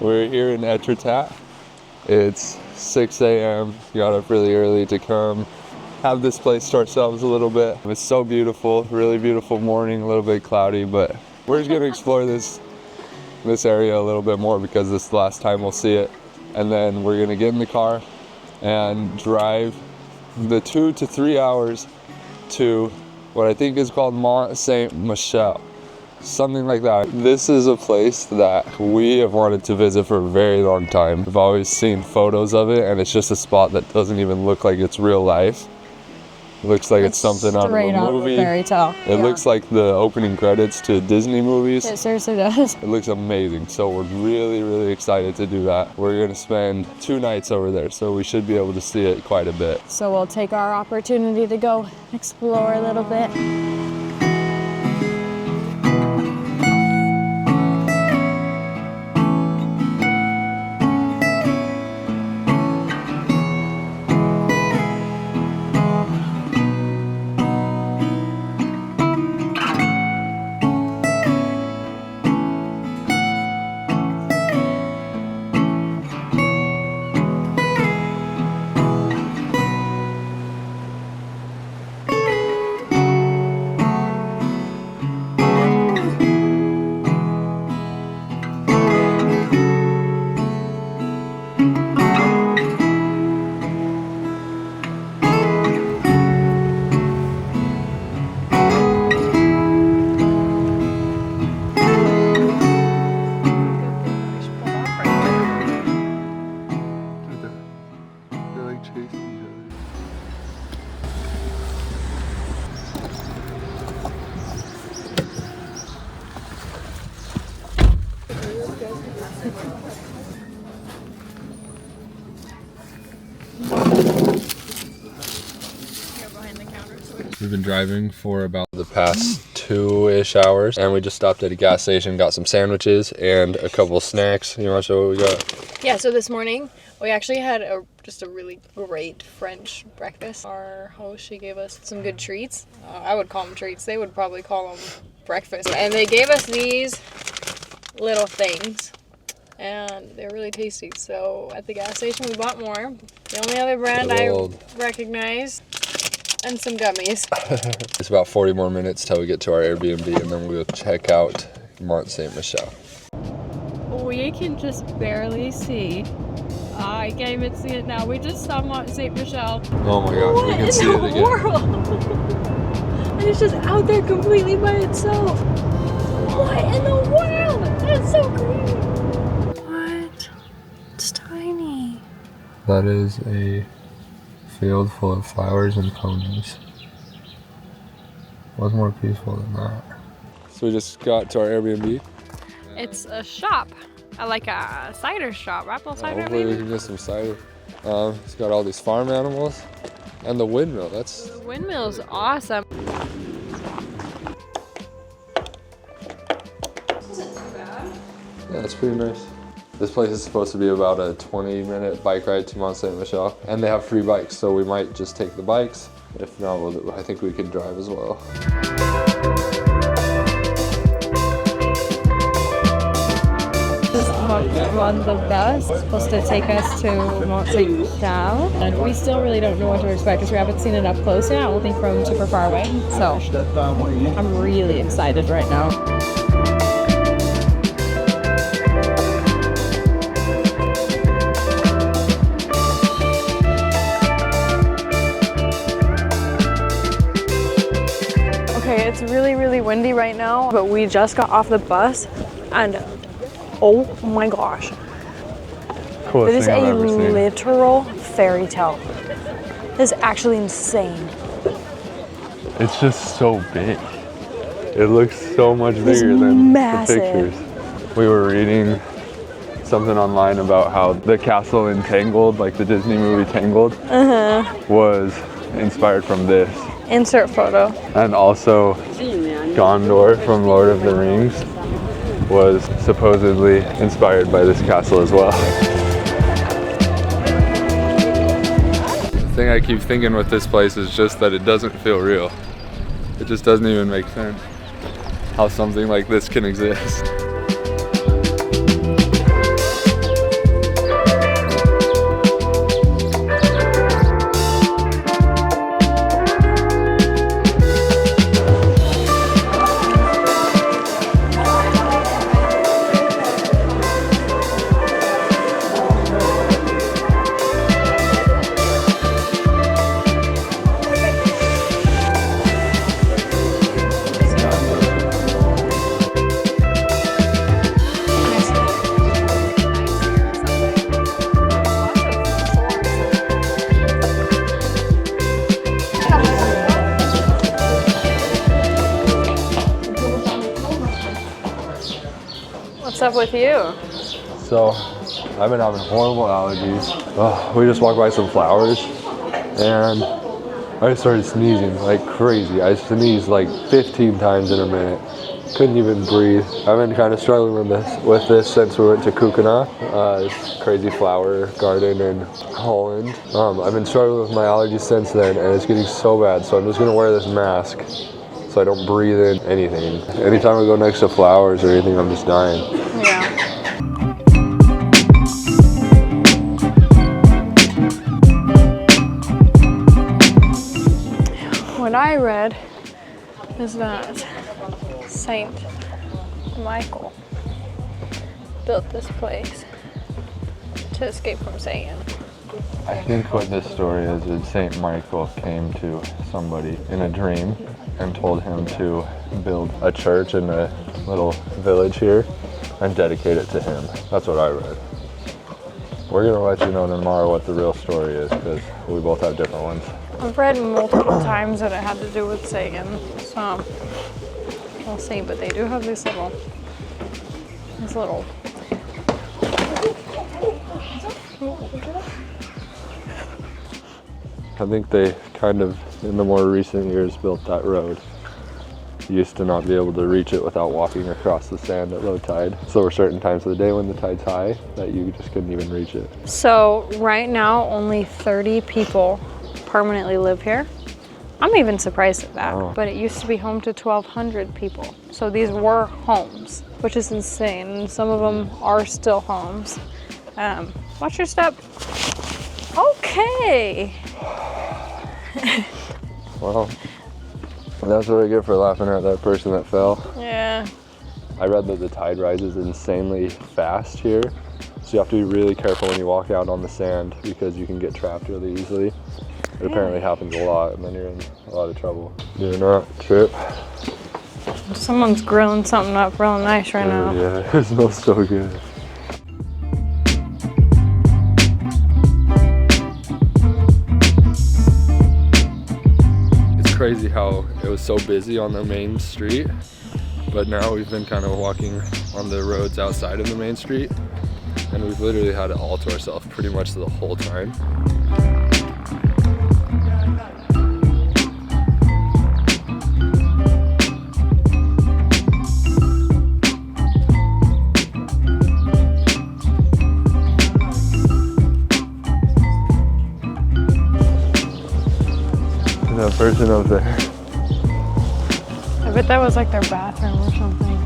We're here in Etretat. It's 6 a.m. Got up really early to come have this place to ourselves a little bit. It's so beautiful, really beautiful morning, a little bit cloudy, but we're just gonna explore this area a little bit more because this is the last time we'll see it. And then we're gonna get in the car and drive the 2 to 3 hours to what I think is called Mont St-Michel. Something like that. This is a place that we have wanted to visit for a very long time. We've always seen photos of it, and it's just a spot that doesn't even look like it's real life. It looks like it's something out of a movie. Fairytale. It looks like the opening credits to Disney movies. It seriously does. It looks amazing, so we're really excited to do that. We're gonna spend 2 nights over there, so we should be able to see it quite a bit. So we'll take our opportunity to go explore a little bit. We've been driving for about the past 2-ish hours, and we just stopped at a gas station, got some sandwiches and a couple snacks. You want to show what we got? Yeah, so this morning we actually had just a really great French breakfast. Our host, she gave us some good treats. I would call them treats. They would probably call them breakfast. And they gave us these little things, and they're really tasty. So at the gas station we bought more. The only other brand I recognize. And some gummies. It's about 40 more minutes till we get to our Airbnb, and then we'll check out Mont St-Michel. We can just barely see. I can't even see it now. We just saw Mont St-Michel. Oh my gosh, we can see it again. World? And it's just out there completely by itself. What in the world? That's so creepy. What? It's tiny. That is a field full of flowers and ponies. What's more peaceful than that? So we just got to our Airbnb. It's a shop, like a cider shop, apple cider. Hopefully we can get some cider. It's got all these farm animals and the windmill. The windmill's awesome. Isn't too bad. Yeah, it's pretty nice. This place is supposed to be about a 20-minute bike ride to Mont St-Michel, and they have free bikes, so we might just take the bikes. If not, I think we could drive as well. Just on the bus, supposed to take us to Mont St-Michel, and we still really don't know what to expect because we haven't seen it up close yet, only from super far away. So I'm really excited right now. It's really windy right now, but we just got off the bus and oh my gosh, it is a literal fairy tale. This is actually insane. It's just so big. It looks so much bigger than massive. The pictures. We were reading something online about how the castle in Tangled, like the Disney movie Tangled, was inspired from this. Insert photo. And also Gondor from Lord of the Rings was supposedly inspired by this castle as well. The thing I keep thinking with this place is just that it doesn't feel real. It just doesn't even make sense how something like this can exist. up with you? So, I've been having horrible allergies. We just walked by some flowers, and I started sneezing like crazy. I sneezed like 15 times in a minute. Couldn't even breathe. I've been kind of struggling with this since we went to Kukana, this crazy flower garden in Holland. I've been struggling with my allergies since then, and it's getting so bad. So I'm just gonna wear this mask so I don't breathe in anything. Anytime I go next to flowers or anything, I'm just dying. Yeah. What I read is that Saint Michael built this place to escape from Satan. I think what this story is Saint Michael came to somebody in a dream and told him to build a church in a little village here and dedicate it to him. That's what I read. We're gonna let you know tomorrow what the real story is, because we both have different ones. I've read multiple times that it had to do with Satan, so we'll see. But they do have this little. I think they kind of, in the more recent years, built that road. You used to not be able to reach it without walking across the sand at low tide. So there were certain times of the day when the tide's high that you just couldn't even reach it. So right now, only 30 people permanently live here. I'm even surprised at that. Oh. But it used to be home to 1,200 people. So these were homes, which is insane. And some of them are still homes. Watch your step. Okay. Well, that's what I get for laughing at that person that fell. Yeah. I read that the tide rises insanely fast here. So you have to be really careful when you walk out on the sand because you can get trapped really easily. It apparently happens a lot, and then you're in a lot of trouble. Do not trip. Someone's grilling something up real nice right now. Yeah, it smells so good. It's crazy how it was so busy on the main street, but now we've been kind of walking on the roads outside of the main street, and we've literally had it all to ourselves pretty much the whole time. That person up there. I bet that was like their bathroom or something.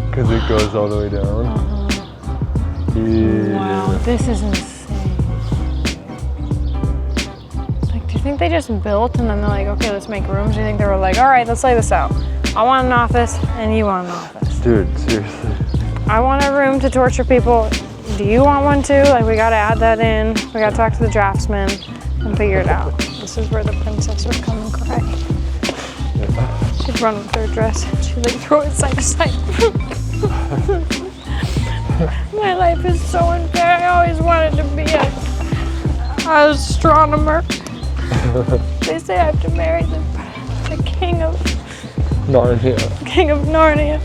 Because it goes all the way down. Yeah. Wow, this is insane. Like, do you think they just built and then they're like, okay, let's make rooms? Do you think they were like, all right, let's lay this out. I want an office and you want an office. Dude, seriously. I want a room to torture people. Do you want one too? Like, we gotta add that in. We gotta talk to the draftsman and figure it out. This is where the princess would come and cry. She'd run with her dress. She'd like throw it side to side. My life is so unfair. I always wanted to be an astronomer. They say I have to marry the king of Narnia. King of Narnia.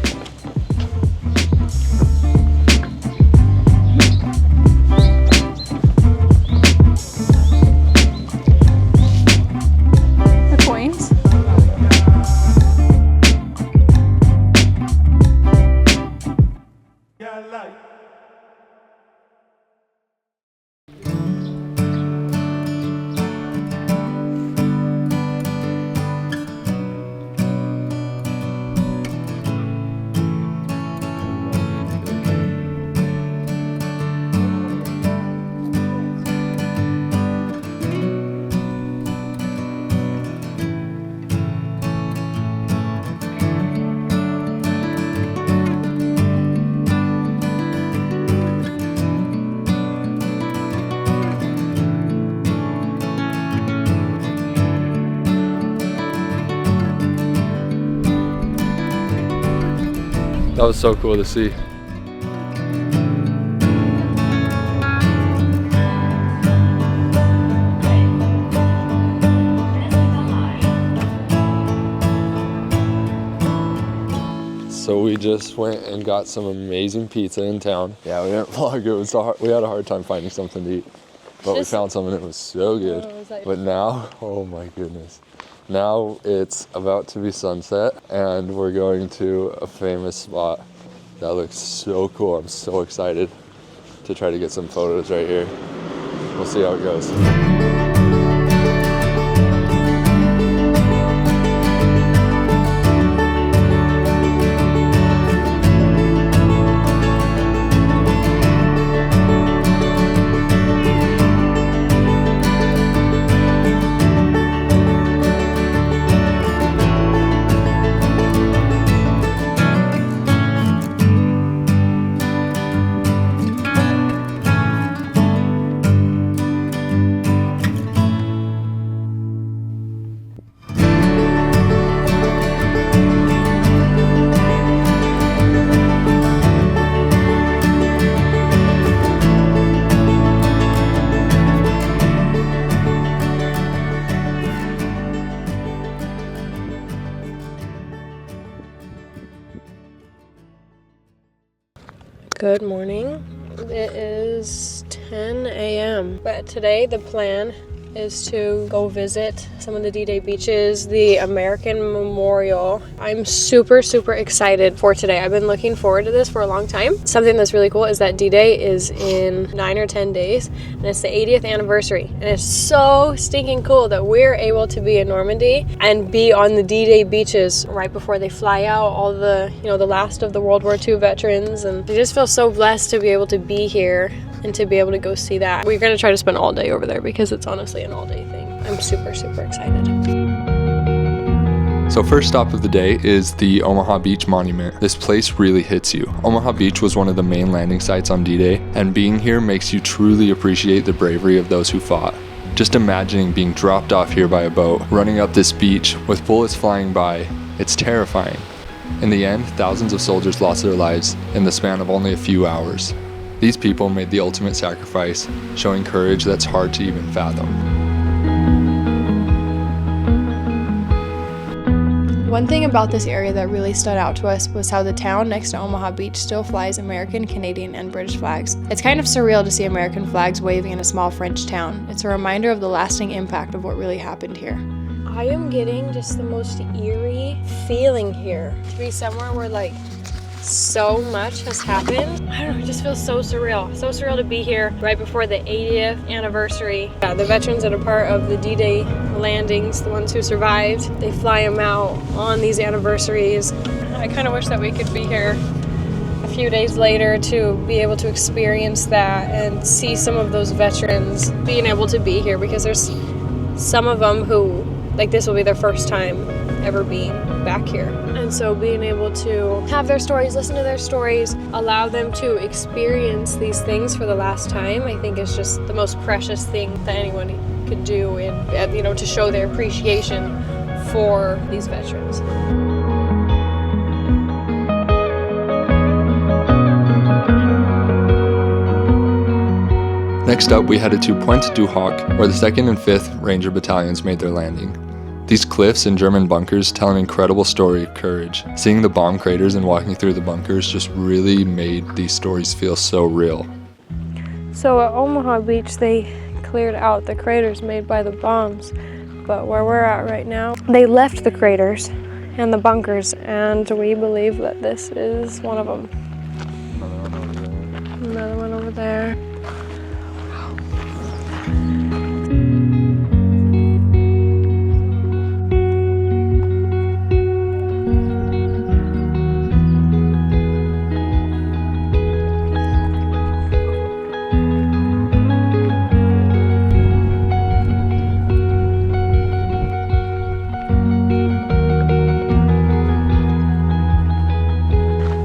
That was so cool to see. So So we just went and got some amazing pizza in town. Yeah, we didn't vlog. It was we had a hard time finding something to eat, but we found something that was so good. But now, oh my goodness. Now it's about to be sunset and we're going to a famous spot that looks so cool. I'm so excited to try to get some photos right here. We'll see how it goes. Good morning. It is 10 a.m. But today the plan is to go visit some of the D-Day beaches, the American Memorial. I'm super excited for today. I've been looking forward to this for a long time. Something that's really cool is that D-Day is in 9 or 10 days and it's the 80th anniversary. And it's so stinking cool that we're able to be in Normandy and be on the D-Day beaches right before they fly out all the, the last of the World War II veterans. And I just feel so blessed to be able to be here and to be able to go see that. We're going to try to spend all day over there because it's honestly an all-day thing. I'm super excited. So first stop of the day is the Omaha Beach Monument. This place really hits you. Omaha Beach was one of the main landing sites on D-Day, and being here makes you truly appreciate the bravery of those who fought. Just imagining being dropped off here by a boat, running up this beach with bullets flying by, it's terrifying. In the end, thousands of soldiers lost their lives in the span of only a few hours. These people made the ultimate sacrifice, showing courage that's hard to even fathom. One thing about this area that really stood out to us was how the town next to Omaha Beach still flies American, Canadian, and British flags. It's kind of surreal to see American flags waving in a small French town. It's a reminder of the lasting impact of what really happened here. I am getting just the most eerie feeling here. To be somewhere where so much has happened. I don't know, it just feels so surreal. So surreal to be here right before the 80th anniversary. Yeah, the veterans that are part of the D-Day landings, the ones who survived, they fly them out on these anniversaries. I kind of wish that we could be here a few days later to be able to experience that and see some of those veterans being able to be here, because there's some of them who, this will be their first time ever being back here. And so being able to have their stories, listen to their stories, allow them to experience these things for the last time, I think is just the most precious thing that anyone could do, and to show their appreciation for these veterans. Next up, we headed to Pointe du Hoc, where the 2nd and 5th Ranger Battalions made their landing. These cliffs and German bunkers tell an incredible story of courage. Seeing the bomb craters and walking through the bunkers just really made these stories feel so real. So at Omaha Beach, they cleared out the craters made by the bombs, but where we're at right now, they left the craters and the bunkers, and we believe that this is one of them. Another one over there.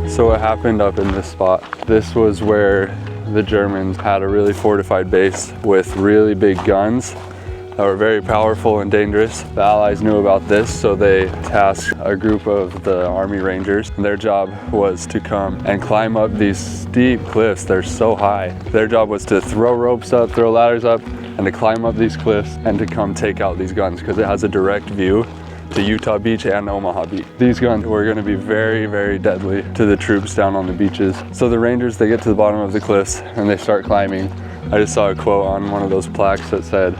So what happened up in this spot, this was where the Germans had a really fortified base with really big guns that were very powerful and dangerous. The Allies knew about this, so they tasked a group of the Army Rangers. Their job was to come and climb up these steep cliffs. They're so high. Their job was to throw ropes up, throw ladders up, and to climb up these cliffs and to come take out these guns, because it has a direct view to Utah Beach and Omaha Beach. These guns were going to be very, very deadly to the troops down on the beaches. So the Rangers, they get to the bottom of the cliffs and they start climbing. I just saw a quote on one of those plaques that said,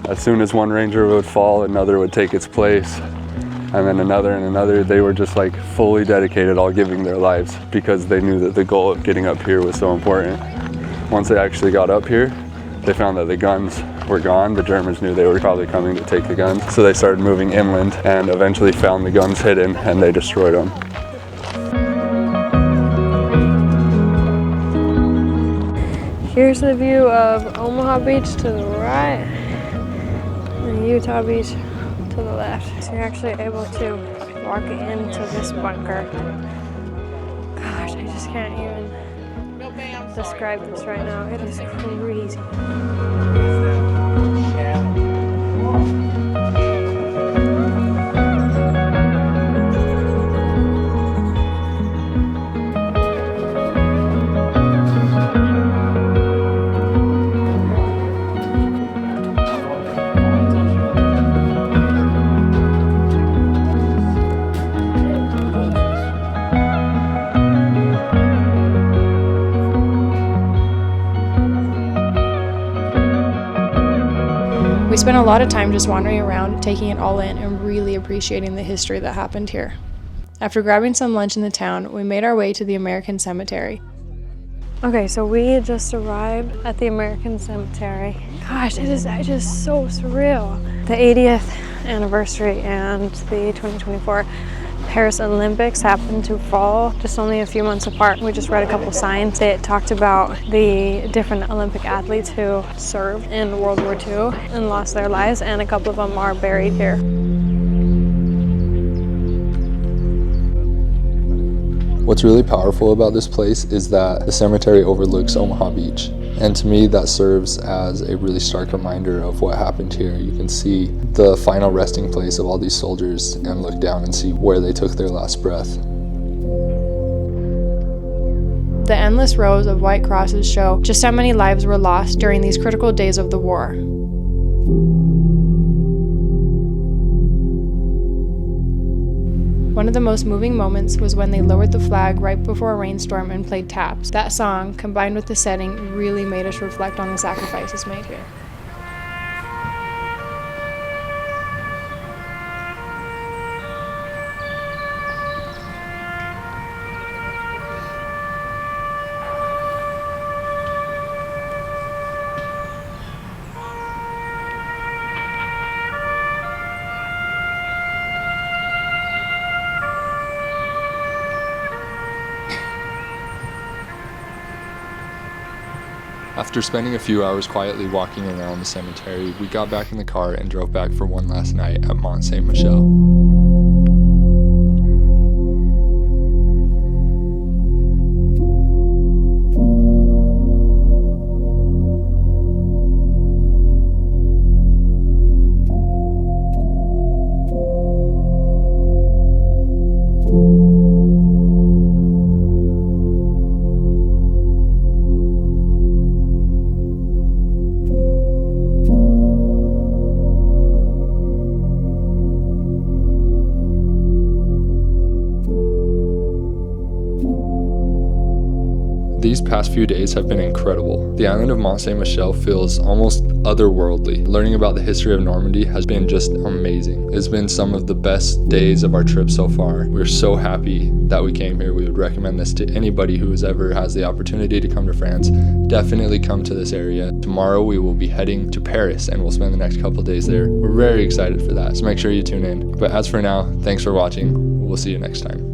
as soon as one Ranger would fall, another would take its place, and then another and another. They were just like fully dedicated, all giving their lives because they knew that the goal of getting up here was so important. Once they actually got up here, they found that the guns were gone. The Germans knew they were probably coming to take the guns, so they started moving inland and eventually found the guns hidden and they destroyed them. Here's the view of Omaha Beach to the right and Utah Beach to the left. So you're actually able to walk into this bunker. Gosh, I just can't even describe this right now. It is crazy. We spent a lot of time just wandering around, taking it all in, and really appreciating the history that happened here. After grabbing some lunch in the town, we made our way to the American Cemetery. Okay, so we just arrived at the American Cemetery. Gosh, it is just so surreal. The 80th anniversary and the 2024 Paris Olympics happened to fall just only a few months apart. We just read a couple signs. It talked about the different Olympic athletes who served in World War II and lost their lives, and a couple of them are buried here. What's really powerful about this place is that the cemetery overlooks Omaha Beach. And to me, that serves as a really stark reminder of what happened here. You can see the final resting place of all these soldiers and look down and see where they took their last breath. The endless rows of white crosses show just how many lives were lost during these critical days of the war. One of the most moving moments was when they lowered the flag right before a rainstorm and played taps. That song, combined with the setting, really made us reflect on the sacrifices made here. After spending a few hours quietly walking around the cemetery, we got back in the car and drove back for one last night at Mont St-Michel. These past few days have been incredible. The island of Mont St-Michel feels almost otherworldly. Learning about the history of Normandy has been just amazing. It's been some of the best days of our trip so far. We're so happy that we came here. We would recommend this to anybody who ever has the opportunity to come to France. Definitely come to this area. Tomorrow we will be heading to Paris and we'll spend the next couple days there. We're very excited for that, so make sure you tune in. But as for now, thanks for watching. We'll see you next time.